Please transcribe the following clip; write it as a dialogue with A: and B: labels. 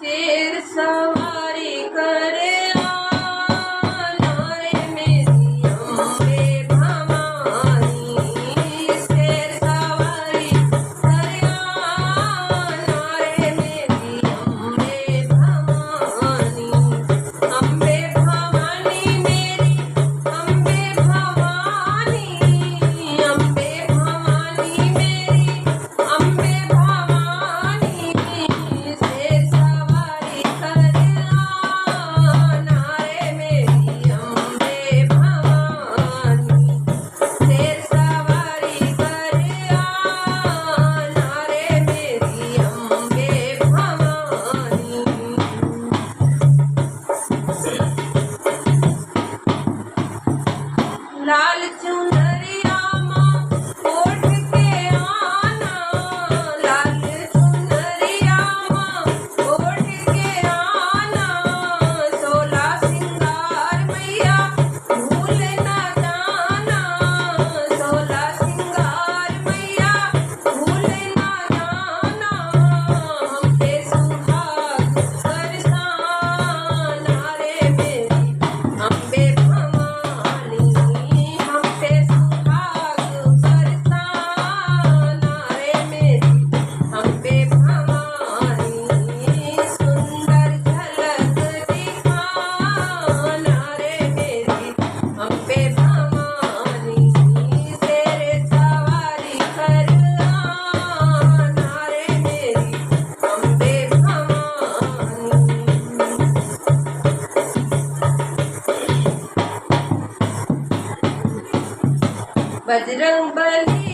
A: शेर सवारी करे आना रे मेरी अम्बे भवानी। शेर सवारी करे आना रे मेरी अम्बे भवानी। अम्बे भवानी मेरी अम्बे भवानी। अम्बे भवानी मेरी अम्बे भवानी। शेर सवारी करे आना रे मेरी अम्बे भवानी। शेर सवारी करे आना रे मेरी अम्बे भवानी। लाल चुनरिया माँ ओढ़ के आना। लाल चुनरिया माँ ओढ़ के आना। 16 सिंगार मैया भूल ना जाना। 16 सिंगार मैया भूल ना जाना। हम पे सुहाग बरसाना रे मेरी अम्बे भवानी। हम पे सुहाग बरसाना रे मेरी अम्बे भवानी। सुंदर झलक दिखाना रे मेरी अम्बे भवानी। तेरे सवारी कर आना रे मेरी अम्बे भवानी। बजरंग बली